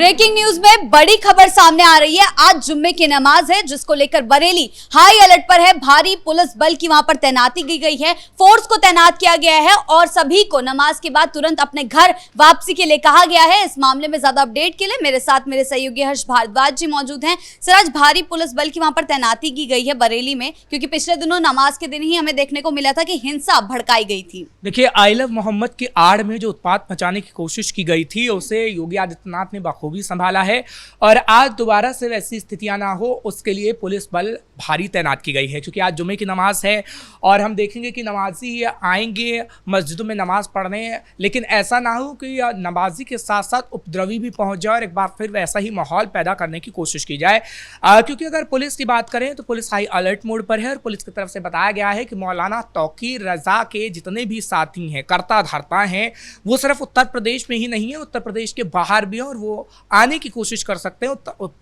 Breaking news में बड़ी खबर सामने आ रही है। आज जुम्मे की नमाज है, जिसको लेकर बरेली हाई अलर्ट पर है। भारी पुलिस बल की वहां पर तैनाती की गई है, फोर्स को तैनात किया गया है और सभी को नमाज के बाद तुरंत अपने घर वापसी के लिए कहा गया है। इस मामले में ज्यादा अपडेट के लिए मेरे साथ मेरे सहयोगी हर्ष भारद्वाज जी मौजूद हैं। सर, आज भारी पुलिस बल की वहां पर तैनाती की गई है बरेली में, क्योंकि पिछले दिनों नमाज के दिन ही हमें देखने को मिला था कि हिंसा भड़काई गई थी। देखिए, आई लव मोहम्मद की आड़ में जो उत्पात मचाने की कोशिश की गई थी, उसे योगी आदित्यनाथ ने बखूबी संभाला है और आज दोबारा से वैसी स्थितियां ना हो, उसके लिए पुलिस बल भारी तैनात की गई है। क्योंकि आज जुम्मे की नमाज है और हम देखेंगे कि नमाजी आएंगे मस्जिदों में नमाज पढ़ने, लेकिन ऐसा ना हो कि नमाजी के साथ साथ उपद्रवी भी पहुंच जाए और एक बार फिर वैसा ही माहौल पैदा करने की कोशिश की जाए। क्योंकि अगर पुलिस की बात करें तो पुलिस हाई अलर्ट मोड पर है और पुलिस की तरफ से बताया गया है कि मौलाना तौकीर रजा के जितने भी साथी हैं, कर्ता धर्ता हैं, वो सिर्फ उत्तर प्रदेश में ही नहीं है, उत्तर प्रदेश के बाहर भी है और वो आने की कोशिश कर सकते हैं,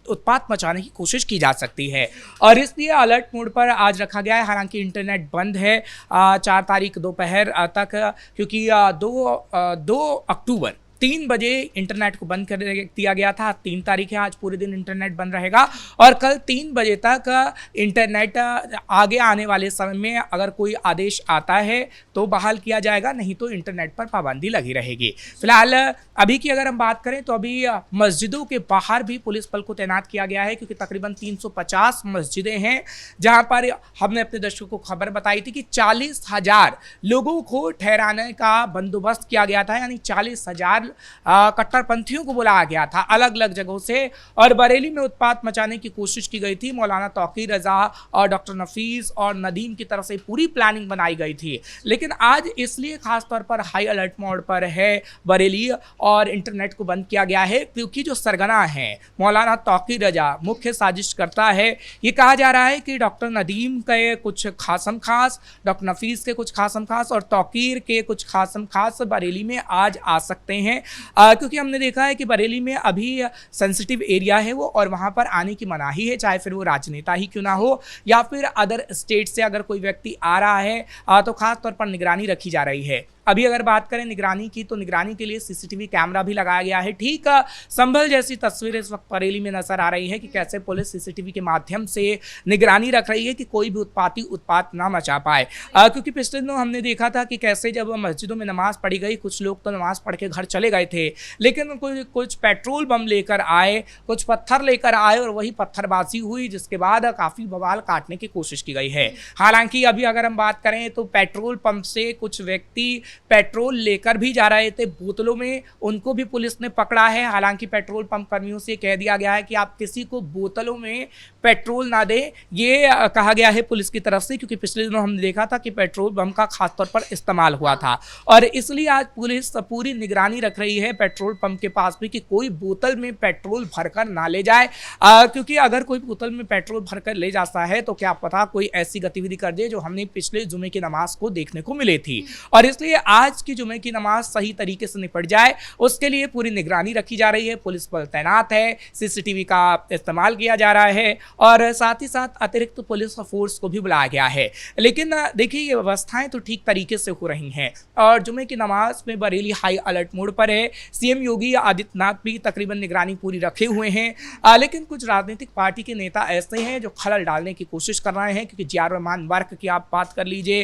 उत्पात मचाने की कोशिश की जा सकती है और इसलिए अलर्ट मोड पर आज रखा गया है। हालांकि इंटरनेट बंद है 4 तारीख दोपहर तक, क्योंकि 2 अक्टूबर 3 बजे इंटरनेट को बंद कर दिया गया था। 3 तारीख है, आज पूरे दिन इंटरनेट बंद रहेगा और कल 3 बजे तक इंटरनेट आगे आने वाले समय में अगर कोई आदेश आता है तो बहाल किया जाएगा, नहीं तो इंटरनेट पर पाबंदी लगी रहेगी। फिलहाल अभी की अगर हम बात करें तो अभी मस्जिदों के बाहर भी पुलिस बल को तैनात किया गया है, क्योंकि तकरीबन 350 मस्जिदें हैं जहां पर हमने अपने दर्शकों को खबर बताई थी कि 40,000 लोगों को ठहराने का बंदोबस्त किया गया था, यानी 40,000 कट्टरपंथियों को बुलाया गया था अलग अलग जगहों से और बरेली में उत्पात मचाने की कोशिश की गई थी। मौलाना तौकीर रजा और डॉक्टर नफीस और नदीम की तरफ से पूरी प्लानिंग बनाई गई थी, लेकिन आज इसलिए खास तौर पर हाई अलर्ट मोड पर है बरेली और इंटरनेट को बंद किया गया है, क्योंकि जो सरगना है मौलाना तौकीर रजा मुख्य साजिश करता है। ये कहा जा रहा है कि डॉक्टर नदीम के कुछ खासम खास, डॉक्टर नफीस के कुछ खासम खास और तौकीर के कुछ खासम खास बरेली में आज आ सकते हैं, क्योंकि हमने देखा है कि बरेली में अभी सेंसिटिव एरिया है वो और वहां पर आने की मनाही है, चाहे फिर वो राजनेता ही क्यों ना हो या फिर अदर स्टेट से अगर कोई व्यक्ति आ रहा है तो खास तौर पर निगरानी रखी जा रही है। अभी अगर बात करें निगरानी की तो निगरानी के लिए सीसीटीवी कैमरा भी लगाया गया है। ठीक संभल जैसी तस्वीरें इस वक्त बरेली में नजर आ रही है कि कैसे पुलिस सीसीटीवी के माध्यम से निगरानी रख रही है कि कोई भी उत्पात ना मचा पाए, क्योंकि पिछले दिनों हमने देखा था कि कैसे जब मस्जिदों में नमाज पढ़ी गई, कुछ लोग तो नमाज पढ़ के घर चले गए थे, लेकिन कुछ पेट्रोल बम लेकर आए, कुछ पत्थर लेकर आए और वही पत्थरबाजी हुई, जिसके बाद काफी बवाल काटने की कोशिश की गई है। हालांकि अभी अगर हम बात करें तो पेट्रोल पंप से कुछ व्यक्ति पेट्रोल लेकर भी जा रहे थे बोतलों में, उनको भी पुलिस ने पकड़ा है। हालांकि पेट्रोल पंप कर्मियों से कह दिया गया है कि आप किसी को बोतलों में पेट्रोल ना दें, ये कहा गया है पुलिस की तरफ से, क्योंकि पिछले दिनों हमने देखा था कि पेट्रोल बम का खासतौर पर इस्तेमाल हुआ था और इसलिए आज पुलिस पूरी निगरानी रख रही है पेट्रोल पंप के पास भी कि कोई बोतल में पेट्रोल भरकर ना ले जाए, क्योंकि अगर कोई बोतल में पेट्रोल भरकर ले जाता है तो क्या पता कोई ऐसी गतिविधि कर दे जो हमने पिछले जुमे की नमाज को देखने को मिली थी और इसलिए आज की जुमे की नमाज सही तरीके से निपट जाए, उसके लिए पूरी निगरानी रखी जा रही है। पुलिस बल तैनात है, सीसीटीवी का इस्तेमाल किया जा रहा है और साथ ही साथ अतिरिक्त पुलिस फोर्स को भी बुलाया गया है। लेकिन देखिए, ये व्यवस्थाएं तो ठीक तरीके से हो रही हैं और जुमे की नमाज में बरेली हाई अलर्ट मोड पर है। सीएम योगी आदित्यनाथ भी तकरीबन निगरानी पूरी रखे हुए हैं, लेकिन कुछ राजनीतिक पार्टी के नेता ऐसे हैं जो खलल डालने की कोशिश कर रहे हैं, क्योंकि जिया रहमान वर्क की आप बात कर लीजिए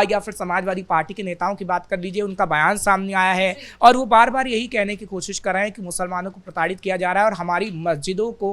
या फिर समाजवादी पार्टी के नेताओं की बात कर लीजिए, उनका बयान सामने आया है और वो बार बार यही कहने की कोशिश कर रहे हैं कि मुसलमानों को प्रताड़ित किया जा रहा है और हमारी मस्जिदों को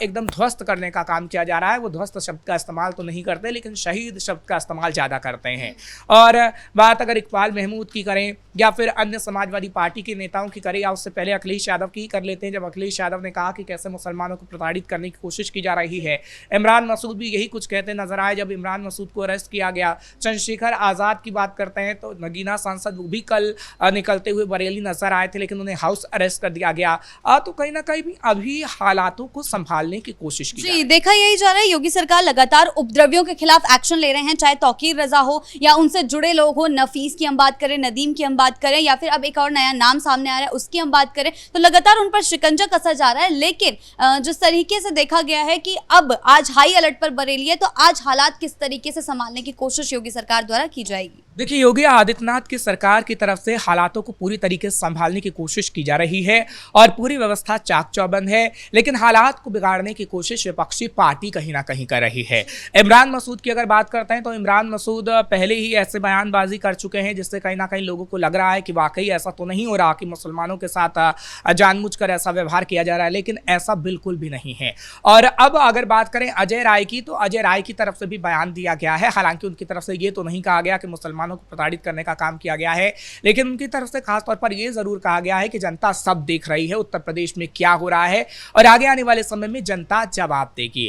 एकदम ध्वस्त करने का काम किया जा रहा है। वो ध्वस्त शब्द का इस्तेमाल तो नहीं करते, लेकिन शहीद शब्द का इस्तेमाल ज़्यादा करते हैं। और बात अगर इकबाल महमूद की करें या फिर अन्य समाजवादी पार्टी के नेताओं की करें या उससे पहले अखिलेश यादव की कर लेते हैं, जब अखिलेश यादव ने कहा कि कैसे मुसलमानों को प्रताड़ित करने की कोशिश की जा रही है। इमरान मसूद भी यही कुछ कहते नजर आए जब इमरान मसूद को अरेस्ट किया गया। चंद्रशेखर आज़ाद की बात करते हैं तो नगीना सांसद वो भी कल निकलते हुए बरेली नजर आए थे, लेकिन उन्हें हाउस अरेस्ट कर दिया गया। तो कहीं ना कहीं भी अभी हालातों को संभालने की कोशिश की जी, देखा यही जा रहा है। योगी सरकार लगातार उपद्रवियों के खिलाफ एक्शन ले रहे हैं, चाहे तौकीर रजा हो या उनसे जुड़े लोग हो, नफीस की हम बात करें, नदीम की हम बात करें या फिर अब एक और नया नाम सामने आ रहा है उसकी हम बात करें, तो लगातार उन पर शिकंजा कसा जा रहा है। लेकिन जिस तरीके से देखा गया है कि अब आज हाई अलर्ट पर बरेली है, तो आज हालात किस तरीके से संभालने की कोशिश योगी सरकार द्वारा की जाएगी? देखिए, योगी आदित्यनाथ की सरकार की तरफ से हालातों को पूरी तरीके से संभालने की कोशिश की जा रही है और पूरी व्यवस्था चाक चौबंद है, लेकिन हालात को बिगाड़ने की कोशिश विपक्षी पार्टी कहीं ना कहीं कर रही है। इमरान मसूद की अगर बात करते हैं तो इमरान मसूद पहले ही ऐसे बयानबाजी कर चुके हैं जिससे कहीं ना कहीं लोगों को लग रहा है कि वाकई ऐसा तो नहीं हो रहा कि मुसलमानों के साथ जानबूझकर ऐसा व्यवहार किया जा रहा है, लेकिन ऐसा बिल्कुल भी नहीं है। और अब अगर बात करें अजय राय की, तो अजय राय की तरफ से भी बयान दिया गया है। हालांकि उनकी तरफ से ये तो नहीं कहा गया कि मुसलमानों को प्रताड़ित करने का काम किया गया है, लेकिन उनकी तरफ से खास तौर पर यह जरूर कहा गया है कि जनता सब देख रही है उत्तर प्रदेश में क्या हो रहा है और आगे आने वाले समय में जनता जवाब देगी।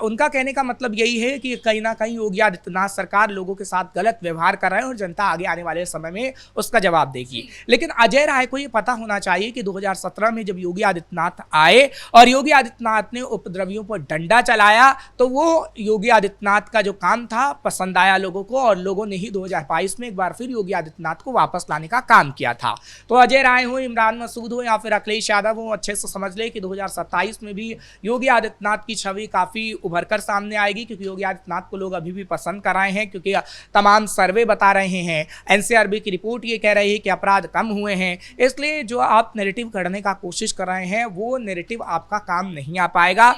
उनका कहने का मतलब यही है कि कहीं ना कहीं योगी आदित्यनाथ सरकार लोगों के साथ गलत व्यवहार कर रहा है और जनता आगे आने वाले समय में उसका जवाब देगी। लेकिन अजय राय को यह पता होना चाहिए कि 2017 में जब योगी आदित्यनाथ आए और योगी आदित्यनाथ ने उपद्रवियों पर डंडा चलाया तो वो योगी आदित्यनाथ का जो काम था पसंद आया लोगों को और लोगों ने ही 2022 में एक बार फिर योगी आदित्यनाथ को वापस लाने का काम किया था। तो अजय राय हो, इमरान मसूद हो या फिर अखिलेश यादव हो, अच्छे से समझ ले कि 2027 में भी योगी आदित्यनाथ की छवि काफी उभरकर सामने आएगी, क्योंकि योगी आदित्यनाथ को लोग अभी भी पसंद कर रहे हैं, क्योंकि तमाम सर्वे बता रहे हैं, एनसीआरबी की रिपोर्ट ये कह रही है कि अपराध कम हुए हैं। इसलिए जो आप नैरेटिव गढ़ने का कोशिश कर रहे हैं वो नैरेटिव आपका काम नहीं आ पाएगा।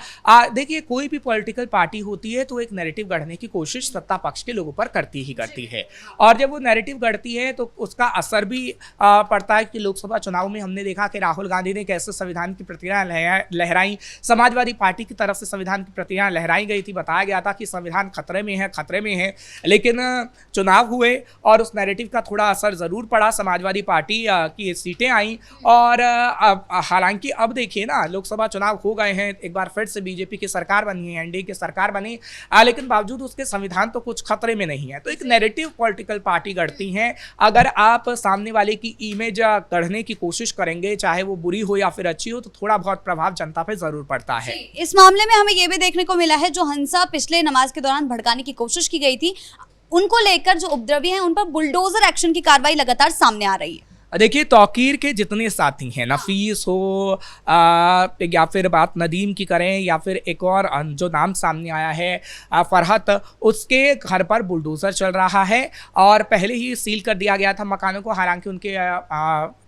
देखिए, कोई भी पॉलिटिकल पार्टी होती है तो एक नैरेटिव गढ़ने की कोशिश सत्ता पक्ष के लोगों पर करती ही करती है, और जब वो नैरेटिव गढ़ती है तो उसका असर भी पड़ता है। कि लोकसभा चुनाव में हमने देखा कि राहुल गांधी ने कैसे संविधान की प्रतिक्रिया लहराई, समाजवादी पार्टी की तरफ से संविधान की प्रतिक्रिया लहराई गई थी, बताया गया था कि संविधान खतरे में है, लेकिन चुनाव हुए और उस नैरेटिव का थोड़ा असर जरूर पड़ा, समाजवादी पार्टी की सीटें आई। और हालांकि अब देखिए ना, लोकसभा चुनाव हो गए हैं, एक बार फिर से बीजेपी की सरकार बनी है, एनडीए की सरकार बनी, लेकिन बावजूद उसके संविधान तो कुछ खतरे में नहीं है। तो एक नैरेटिव पॉलिटिकल पार्टी गढ़ती हैं। अगर आप सामने वाले की इमेज गढ़ने की कोशिश करेंगे, चाहे वो बुरी हो या फिर अच्छी हो, तो थोड़ा बहुत प्रभाव जनता पे जरूर पड़ता है। इस मामले में हमें यह भी देखने को मिला है, जो हंसा पिछले नमाज के दौरान भड़काने की कोशिश की गई थी, उनको लेकर जो उपद्रवी हैं उन पर बुलडोजर एक्शन की कार्रवाई लगातार सामने आ रही है। देखिए, तौकीर के जितने साथी हैं, नफीस हो या फिर बात नदीम की करें या फिर एक और जो नाम सामने आया है फरहत, उसके घर पर बुलडोज़र चल रहा है और पहले ही सील कर दिया गया था मकानों को। हालांकि उनके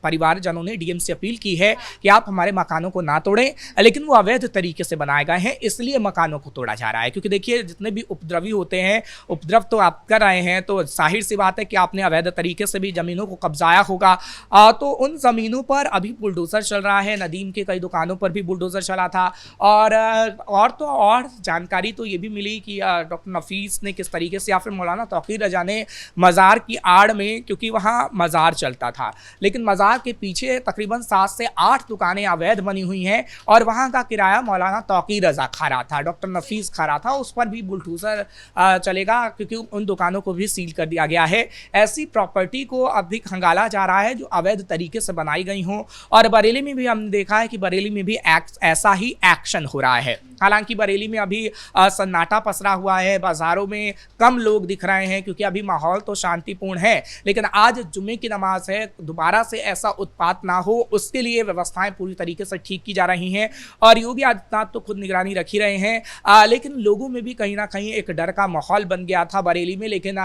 परिवारजनों ने डीएम से अपील की है कि आप हमारे मकानों को ना तोड़ें, लेकिन वो अवैध तरीके से बनाए गए हैं, इसलिए मकानों को तोड़ा जा रहा है। क्योंकि देखिए, जितने भी उपद्रवी होते हैं, उपद्रव तो आप कर रहे हैं, तो जाहिर सी बात है कि आपने अवैध तरीके से भी ज़मीनों को कब्जाया होगा। तो उन ज़मीनों पर अभी बुलडोज़र चल रहा है। नदीम के कई दुकानों पर भी बुलडोज़र चला था। और जानकारी तो ये भी मिली कि डॉक्टर नफीस ने किस तरीके से या फिर मौलाना तौकीर रजा ने मज़ार की आड़ में, क्योंकि वहाँ मज़ार चलता था, लेकिन मज़ार के पीछे तकरीबन 7 से 8 दुकानें अवैध बनी हुई हैं और वहाँ का किराया मौलाना तौकीर रजा खा रहा था, डॉक्टर नफीस खा रहा था। उस पर भी बुलडोज़र चलेगा, क्योंकि उन दुकानों को भी सील कर दिया गया है। ऐसी प्रॉपर्टी को अभी खंगाला जा रहा है जो अवैध तरीके से बनाई गई हों। और बरेली में भी हमने देखा है कि बरेली में भी ऐसा ही एक्शन हो रहा है। हालांकि बरेली में अभी सन्नाटा पसरा हुआ है, बाजारों में कम लोग दिख रहे हैं क्योंकि अभी माहौल तो शांतिपूर्ण है, लेकिन आज जुम्मे की नमाज है, दोबारा से ऐसा उत्पात ना हो उसके लिए व्यवस्थाएं पूरी तरीके से ठीक की जा रही हैं। और योगी आदित्यनाथ तो खुद निगरानी रख ही रहे हैं, लेकिन लोगों में भी कहीं ना कहीं एक डर का माहौल बन गया था बरेली में। लेकिन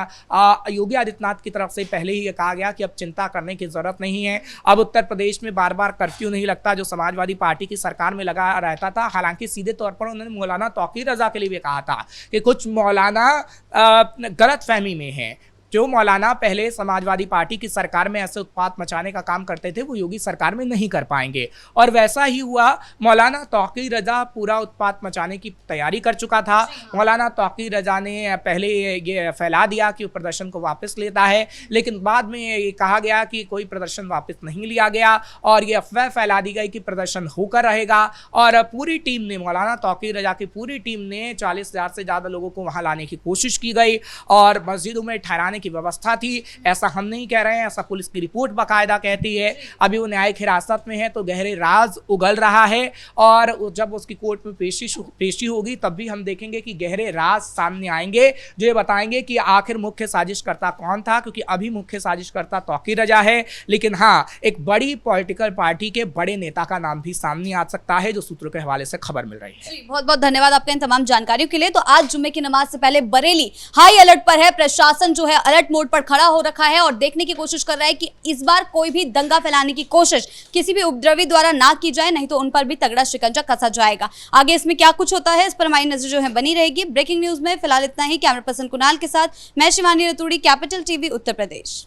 योगी आदित्यनाथ की तरफ से पहले ही कहा गया कि अब चिंता करने की जरूरत नहीं है, अब उत्तर प्रदेश में बार बार कर्फ्यू नहीं लगता जो समाजवादी पार्टी की सरकार में लगा रहता था। हालांकि सीधे तौर पर उन्होंने मौलाना तौकीर रजा के लिए भी कहा था कि कुछ मौलाना गलत फहमी में हैं। जो मौलाना पहले समाजवादी पार्टी की सरकार में ऐसे उत्पात मचाने का काम करते थे, वो योगी सरकार में नहीं कर पाएंगे। और वैसा ही हुआ। मौलाना तौकीर रजा पूरा उत्पात मचाने की तैयारी कर चुका था। मौलाना तौकीर रजा ने पहले ये फैला दिया कि वो प्रदर्शन को वापस लेता है, लेकिन बाद में ये कहा गया कि कोई प्रदर्शन वापस नहीं लिया गया और ये अफवाह फैला दी गई कि प्रदर्शन होकर रहेगा। और पूरी टीम ने, मौलाना तौकीर रजा की पूरी टीम ने 40,000 से ज़्यादा लोगों को वहाँ लाने की कोशिश की गई और मस्जिदों में ठहराने की व्यवस्था थी। ऐसा हम नहीं कह रहे हैं, ऐसा पुलिस की रिपोर्ट बाकायदा कहती है। अभी वो न्यायिक हिरासत में है तो गहरे राज उगल रहा है और जब उसकी कोर्ट में पेशी होगी तब भी हम देखेंगे कि गहरे राज सामने आएंगे जो ये बताएंगे कि आखिर मुख्य साजिशकर्ता कौन था। क्योंकि अभी मुख्य साजिशकर्ता तौकीर रजा है, लेकिन हाँ, एक बड़ी पॉलिटिकल पार्टी के बड़े नेता का नाम भी सामने आ सकता है, जो सूत्रों के हवाले से खबर मिल रही है। बहुत बहुत धन्यवाद आपका इन तमाम जानकारियों के लिए। तो आज जुम्मे की नमाज से पहले बरेली हाई अलर्ट पर है। प्रशासन जो है अलर्ट मोड पर खड़ा हो रखा है और देखने की कोशिश कर रहा है कि इस बार कोई भी दंगा फैलाने की कोशिश किसी भी उपद्रवी द्वारा ना की जाए, नहीं तो उन पर भी तगड़ा शिकंजा कसा जाएगा। आगे इसमें क्या कुछ होता है, इस पर हमारी नजर जो है बनी रहेगी। ब्रेकिंग न्यूज में फिलहाल इतना ही। कैमरा पर्सन कुणाल के साथ मैं शिवानी रतूड़ी, कैपिटल टीवी, उत्तर प्रदेश।